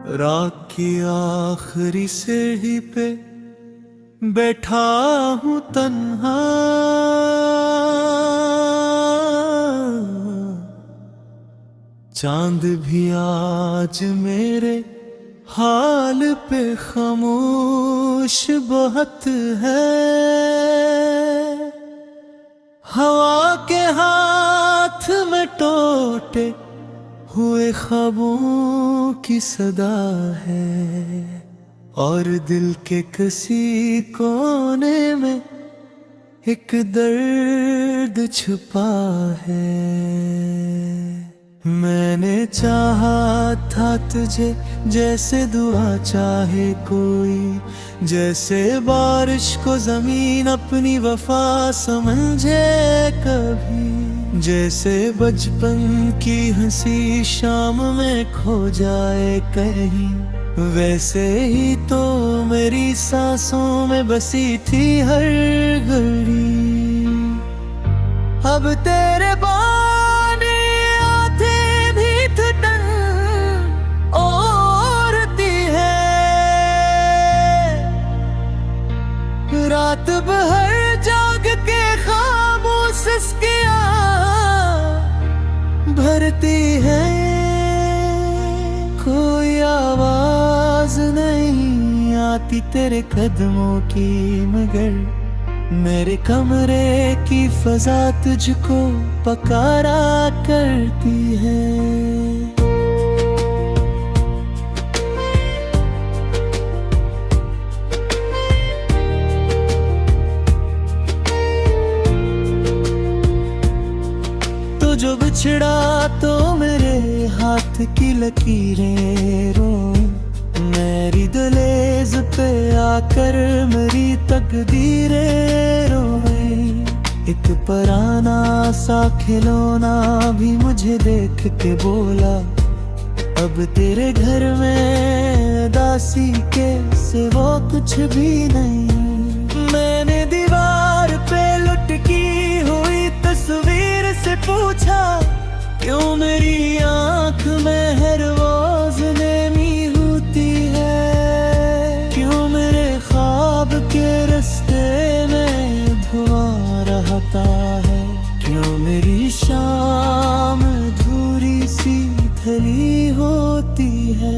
रात की आखिरी सीढ़ी पे बैठा हूँ तन्हा। चांद भी आज मेरे हाल पे खामोश बहुत है। हवा के हाथ में टोटे हुए ख्वाबों की सदा है, और दिल के किसी कोने में एक दर्द छुपा है। मैंने चाहा था तुझे जैसे दुआ चाहे कोई, जैसे बारिश को जमीन अपनी वफा समझे कभी, जैसे बचपन की हंसी शाम में खो जाए कहीं, वैसे ही तो मेरी सांसों में बसी थी हर घड़ी। अब तेरे बाने आते भी थटन ओरती है, रात भर जाग के ख्वाबों से भरती है। कोई आवाज नहीं आती तेरे कदमों की, मगर मेरे कमरे की फजा तुझको पुकारा करती है। जो बिछड़ा तो मेरे हाथ की लकीरें रोए, मेरी दहलीज पे आकर मेरी तकदीरें रोए। एक पुराना सा खिलौना भी मुझे देख के बोला, अब तेरे घर में दासी के सिवा कुछ भी नहीं। मैंने दीवार पे लुटकी हुई तस्वीर से पूछा, क्यों मेरी आंख में हर रोज नमी होती है, क्यों मेरे ख्वाब के रास्ते में धुआं रहता है, क्यों मेरी शाम अधूरी सी ढली होती है।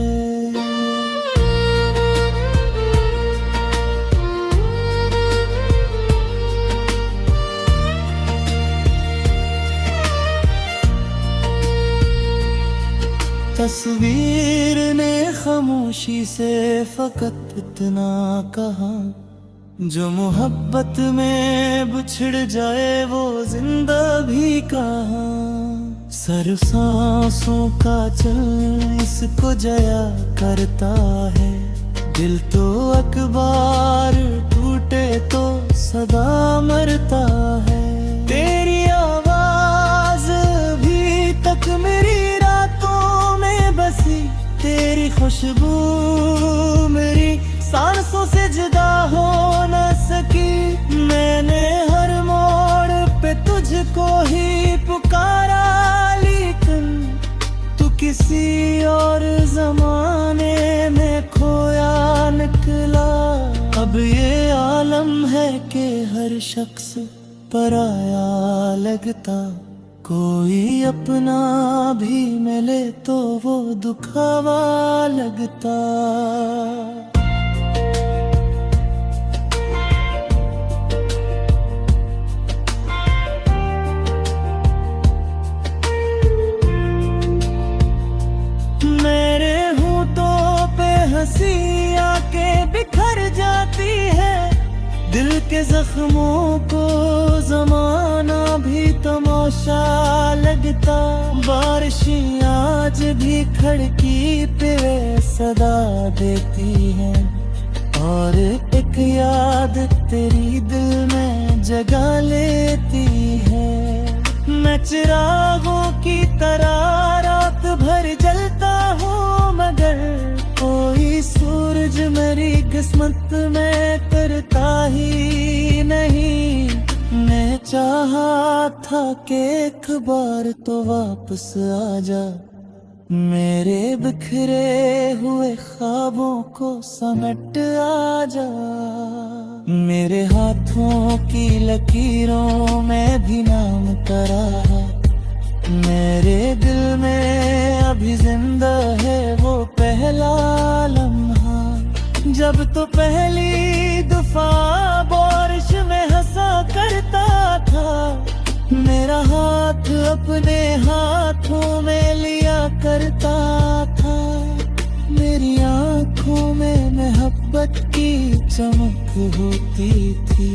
तस्वीर ने खामोशी से फकत इतना कहा, जो मोहब्बत में बिछड़ जाए वो जिंदा भी कहा। सर सांसों का चल इसको जया करता है, दिल तो अखबार टूटे तो सदा मरता है। तेरी आवाज भी तक मेरी तेरी खुशबू मेरी सांसों से जुदा हो न सकी। मैंने हर मोड़ पे तुझको ही पुकारा, लेकिन तू किसी और जमाने में खोया निकला। अब ये आलम है कि हर शख्स पराया लगता, कोई अपना भी मिले तो वो दुखावा लगता। मेरे होठों पे हंसी आके बिखर जाती है, दिल के जख्मों को जमाना भी तमाशा लगता। बारिशें आज भी खिड़की पे सदा देती है, और एक याद तेरी दिल में जगा लेती है। मैं चिरागों की तरह रात भर जलता हूँ, मगर कोई सूरज मेरी किस्मत में करता ही नहीं। मैं चाहा था कि एक बार तो वापस आ जा, मेरे बिखरे हुए ख्वाबों को समेट आजा। मेरे हाथों की लकीरों में भी नाम तेरा है। मेरे दिल में अभी जिंदा है वो पहला लम्हा, जब तो पहली दफा बारिश में हंसा करता था। मेरा हाथ अपने हाथों में लिया करता था। मेरी आंखों में मोहब्बत की चमक होती थी,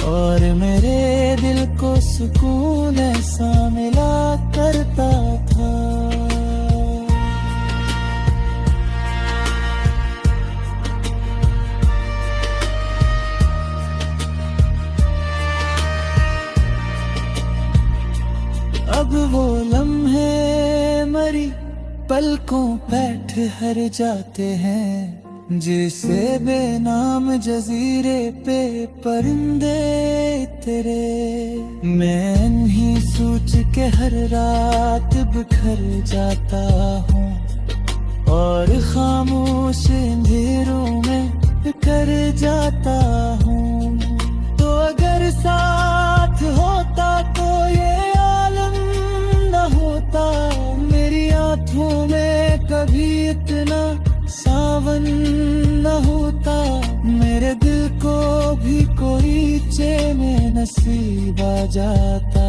और मेरे दिल को सुकून ऐसा मिला करता था। अब वो लम्हे मरी पलकों पे ठहर जाते हैं, जिसे बेनाम जजीरे पे परिंदे तेरे। मैं इन्हीं सोच के हर रात बिखर जाता हूँ, और खामोश अंधेरों में बिखर जाता हूँ। तो अगर साथ होता तो ये होता, मेरी आँखों में कभी इतना सावन न होता। मेरे दिल को भी कोई चैन नसीब आ जाता।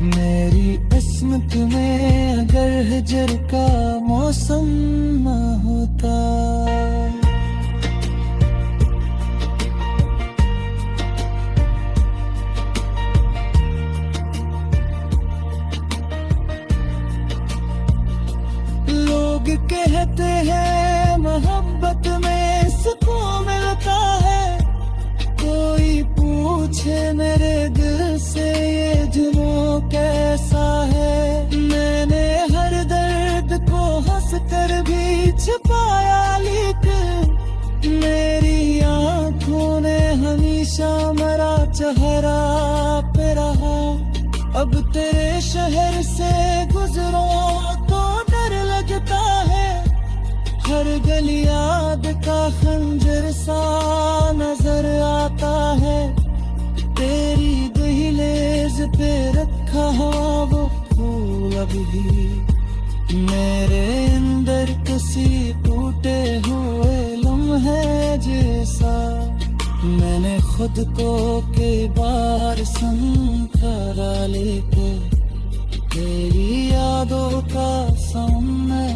मेरी किस्मत में अगर हिजर का मौसम न होता। कहते हैं मोहब्बत में सुकून मिलता है। कोई पूछे मेरे दिल से ये जुनून कैसा है। मैंने हर दर्द को हंस कर भी छुपाया, लेकिन मेरी आंखों ने हमेशा मेरा चेहरा पे रहा। अब तेरे शहर से गुजरो तो डर लगता है। हर गली याद का खंजर सा नजर आता है। तेरी दहलीज पे रखा हुआ वो फूल अभी मेरे अंदर किसी टूटे हुए लम्हे जैसा। मैंने खुद को कई बार संकरा लेके तेरी यादों का सामने